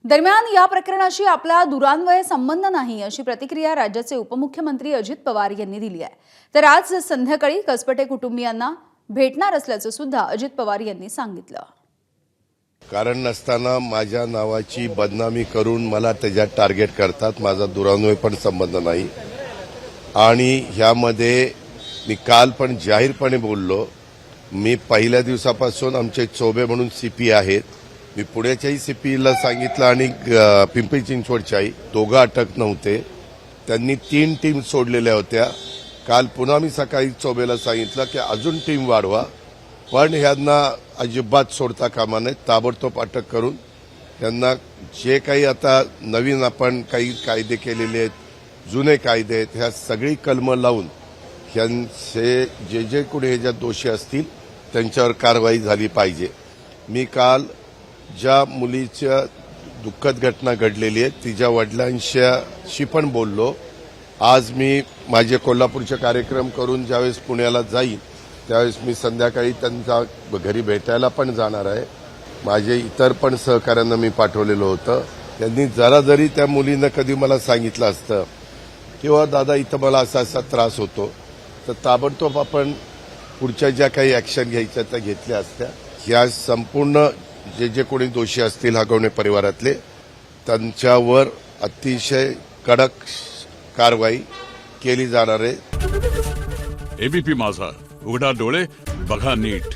दरम्यान या प्रकरणाशी आपला दुरान्वय संबंध नाही अशी प्रतिक्रिया राज्याचे उपमुख्यमंत्री अजित पवार यांनी दिली आहे। तर आज संध्याकाळी कसबटे कुटुंबियांना भेटणार असल्याचं सुद्धा अजित पवार यांनी सांगितलं। कारण नसताना माझ्या नावाची बदनामी करून मला त्याच्यात टार्गेट करतात। माझा दुरान्वय पण संबंध नाही आणि ह्यामध्ये मी काल पण जाहीरपणे बोललो। मी पहिल्या दिवसापासून आमचे चोबे म्हणून सीपी आहेत, मी पुण्याच्याही सीपीला सांगितलं आणि पिंपरी चिंचवडच्याही दोघं अटक नव्हते, त्यांनी 3 टीम सोडलेल्या होत्या। काल पुन्हा मी सकाळी चोबेला सांगितलं की अजून टीम वाढवा, पण ह्यांना अजिबात सोडता कामा नये, ताबडतोब अटक करून त्यांना जे काही आता नवीन आपण काही कायदे केलेले आहेत, जुने कायदे आहेत, ह्या सगळी कलमं लावून ह्यांचे जे कोणी ह्याच्यात दोषी असतील त्यांच्यावर कारवाई झाली पाहिजे। मी काल ज्या मुलीच्या दुःखद घटना घडलेली आहे तिच्या वडिलांशी पण बोललो। आज मी माझे कोल्हापूरचे कार्यक्रम करून ज्यावेळेस पुण्याला जाईन त्यावेळेस मी संध्याकाळी त्यांच्या घरी भेटायला पण जाणार आहे। माझे इतर पण सहकाऱ्यांना मी पाठवलेलं होतं, त्यांनी जरा जरी त्या मुलीनं कधी मला सांगितलं असतं किंवा दादा इथं मला असा असा त्रास होतो तर ताबडतोब आपण पुढच्या ज्या काही ॲक्शन घ्यायच्या त्या घेतल्या असत्या। ह्या संपूर्ण जे कोणी दोषी असतील हगवणे परिवारातले त्यांच्यावर अतिशय कडक कारवाई केली जाणार आहे। एबीपी माझा, उघडा डोळे बघा नीट।